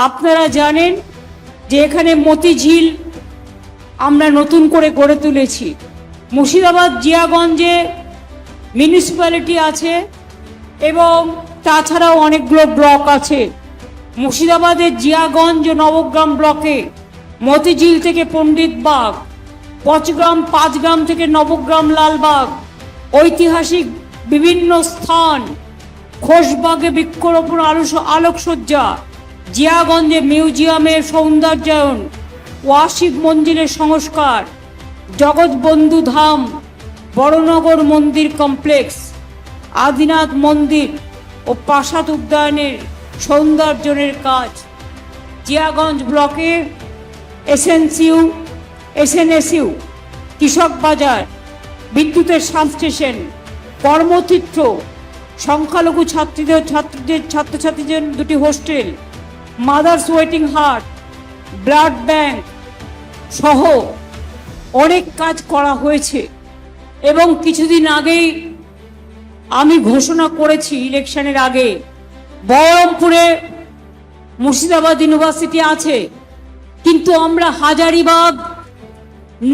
আপনারা জানেন যে এখানে মতিঝিল আমরা নতুন করে গড়ে তুলেছি। মুর্শিদাবাদ জিয়াগঞ্জে মিউনিসিপ্যালিটি আছে এবং তাছাড়াও অনেকগুলো ব্লক আছে। মুর্শিদাবাদের জিয়াগঞ্জ ও নবগ্রাম ব্লকে মতিঝিল থেকে পণ্ডিতবাগ, পাঁচগ্রাম থেকে নবগ্রাম লালবাগ, ঐতিহাসিক বিভিন্ন স্থান, খোশবাগে বৃক্ষরোপণ আলোকসজ্জা, জিয়াগঞ্জে মিউজিয়ামের সৌন্দর্যায়ন, ওয়াসিফ মঞ্জিলের সংস্কার, জগৎবন্ধু ধাম, বড়নগর মন্দির কমপ্লেক্স, আদিনাথ মন্দির ও প্রাসাদ উদ্যানের সৌন্দর্যনের কাজ। জিয়াগঞ্জ ব্লকে এসএনএসইউ, কৃষক বাজার, বিদ্যুতের সাবস্টেশন, কর্মতীর্থ, সংখ্যালঘু ছাত্রছাত্রীদের দুটি hostel, mother's waiting heart, blood bank সহ অনেক কাজ করা হয়েছে। এবং কিছুদিন আগেই আমি ঘোষণা করেছি ইলেকশনের আগে, বহরমপুরে মুর্শিদাবাদ ইউনিভার্সিটি আছে, কিন্তু আমরা হাজারিবাগ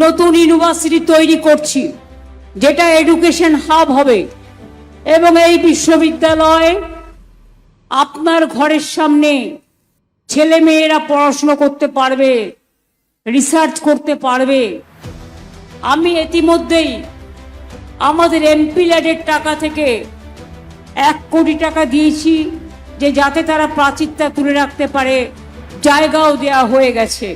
নতুন ইউনিভার্সিটি তৈরি করছি, যেটা এডুকেশন হাব হবে। এবং এই বিশ্ববিদ্যালয় আপনার ঘরের সামনে ছেলেমেয়েরা পড়াশুনো করতে পারবে, রিসার্চ করতে পারবে। আমি ইতিমধ্যেই আমাদের এমপি ল্যাডের টাকা থেকে 1 কোটি টাকা দিয়েছি, যে যাতে তারা প্রাচীরটা তুলে রাখতে পারে, জায়গাও দেয়া হয়ে গেছে।